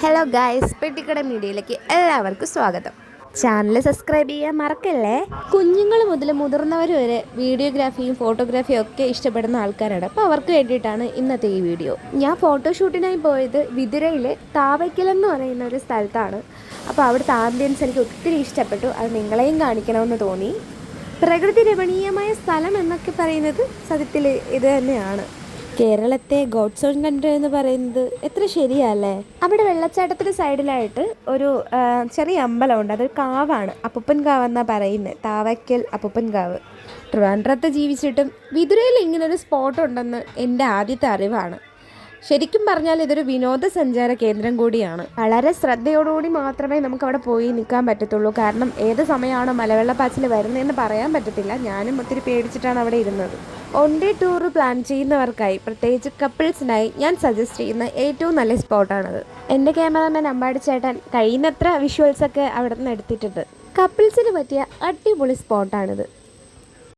Hello guys, പെട്ടിക്കട മീഡിയയിലേക്ക് എല്ലാവർക്കും സ്വാഗതം. ചാനൽ സബ്സ്ക്രൈബ് ചെയ്യാൻ മറക്കല്ലേ. കുഞ്ഞുങ്ങൾ മുതൽ മുതിർന്നവർ വരെ വീഡിയോഗ്രാഫിയും ഫോട്ടോഗ്രാഫിയും ഒക്കെ ഇഷ്ടപ്പെടുന്ന ആൾക്കാരാണ്. അപ്പോൾ അവർക്ക് വേണ്ടിയിട്ടാണ് ഇന്നത്തെ ഈ വീഡിയോ. ഞാൻ ഫോട്ടോഷൂട്ടിനായി പോയത് വിതുരയിലെ താവയ്ക്കൽ എന്ന് പറയുന്ന ഒരു സ്ഥലത്താണ്. അപ്പോൾ അവിടുത്തെ ആംബിയൻസ് എനിക്ക് ഒത്തിരി ഇഷ്ടപ്പെട്ടു. അത് നിങ്ങളെയും കാണിക്കണമെന്ന് തോന്നി. പ്രകൃതി രമണീയമായ സ്ഥലം എന്നൊക്കെ പറയുന്നത് സത്യത്തിൽ ഇത് തന്നെയാണ്. കേരളത്തെ ഗോഡ്സ് ഓൺ കൺട്രി എന്ന് പറയുന്നത് എത്ര ശരിയല്ലേ. അവിടെ വെള്ളച്ചാട്ടത്തിന് സൈഡിലായിട്ട് ഒരു ചെറിയ അമ്പലമുണ്ട്. അതൊരു കാവാണ്, അപ്പൂപ്പൻ കാവ് എന്നാണ് പറയുന്നത്. താവയ്ക്കൽ അപ്പൂപ്പൻ കാവ്. ട്രിവാൻഡ്രത്ത് ജീവിച്ചിട്ടും വിതുരയിൽ ഇങ്ങനൊരു സ്പോട്ട് ഉണ്ടെന്ന് എൻ്റെ ആദ്യത്തെ അറിവാണ്. ശരിക്കും പറഞ്ഞാൽ ഇതൊരു വിനോദസഞ്ചാര കേന്ദ്രം കൂടിയാണ്. വളരെ ശ്രദ്ധയോടുകൂടി മാത്രമേ നമുക്ക് അവിടെ പോയി നിൽക്കാൻ പറ്റത്തുള്ളൂ. കാരണം ഏത് സമയമാണോ മലവെള്ളപ്പാച്ചിൽ വരുന്നതെന്ന് പറയാൻ പറ്റത്തില്ല. ഞാനും ഒത്തിരി പേടിച്ചിട്ടാണ് അവിടെ ഇരുന്നത്. വൺ ഡേ ടൂർ പ്ലാൻ ചെയ്യുന്നവർക്കായി, പ്രത്യേകിച്ച് കപ്പിൾസിനായി ഞാൻ സജസ്റ്റ് ചെയ്യുന്ന ഏറ്റവും നല്ല സ്പോട്ടാണത്. എൻ്റെ ക്യാമറാമാൻ അമ്പാടി ചേട്ടൻ കഴിയുന്നത്ര വിഷ്വൽസൊക്കെ അവിടെ നിന്ന് എടുത്തിട്ടുണ്ട്. കപ്പിൾസിന് പറ്റിയ അടിപൊളി സ്പോട്ടാണിത്.